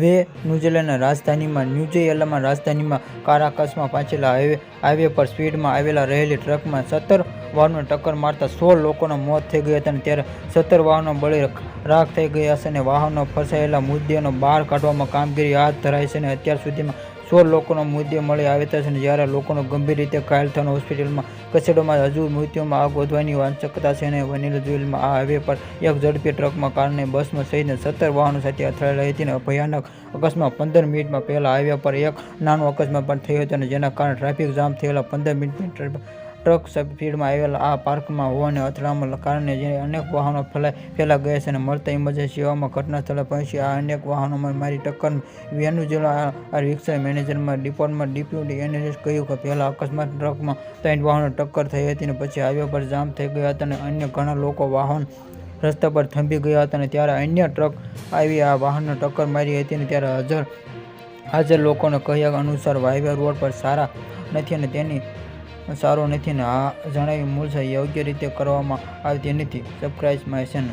વેનેઝુએલાની રાજધાનીમાં કારાકસમાં પાછેલા હાઈવે પર સ્પીડમાં રહેલી ટ્રકમાં 17 વાહનોને ટક્કર મારતા 16 લોકોના મોત થઈ ગયા હતા. ત્યારે 17 વાહનો બળી રાખ થઈ ગયા છે અને વાહનો ફસાયેલા મૃતદેહોને બહાર કાઢવામાં કામગીરી હાથ ધરાઈ છે. અને અત્યાર સુધીમાં 16 લોકોનો મૃતદેહ મળી આવ્યા છે. જ્યારે લોકોને ગંભીર રીતે ઘાયલ થઈને હોસ્પિટલમાં ખસેડવામાં હજુ મૃત્યુમાં આગ વધવાની શક્યતા છે. અને વેનેઝુએલામાં આ હાઈવે પર એક ઝડપી ટ્રકમાં કારને બસમાં સહિત 17 વાહનો સાથે અથડાઈ હતી. અને ભયાનક અકસ્માત 15 મિનિટ પહેલા હાઈવે પર એક નાનો અકસ્માત પણ થયો હતો, જેના કારણે ટ્રાફિક જામ થયેલા 15 મિનિટમાં ટ્રક સ્પીડમાં આવેલા આ પાર્કમાં હોવાને અથડાવાના કારણે અનેક વાહનો ફેલાઈ ગયા છે. અને મળતા ઇમરજન્સી સેવામાં ઘટના સ્થળે પહોંચી આ અનેક વાહનોમાં મારી ટક્કર. વેનેઝુએલા રિક્ષા મેનેજરમાં ડેપ્યુટી એનાલિસ્ટ કહ્યું કે પહેલા અકસ્માત ટ્રકમાં 3 વાહનોને ટક્કર થઈ હતી અને પછી હાઈવે પર જામ થઈ ગયા હતા અને અન્ય ઘણા લોકો વાહન રસ્તા પર થંભી ગયા હતા. અને ત્યારે અન્ય ટ્રક આવી આ વાહનને ટક્કર મારી હતી. અને ત્યારે હાજર લોકોને કહ્યા અનુસાર હાઈવે રોડ પર સારો નથી અને આ જણાવી મુસાફરી યોગ્ય રીતે કરવામાં આવતી નથી. Subscribe my channel.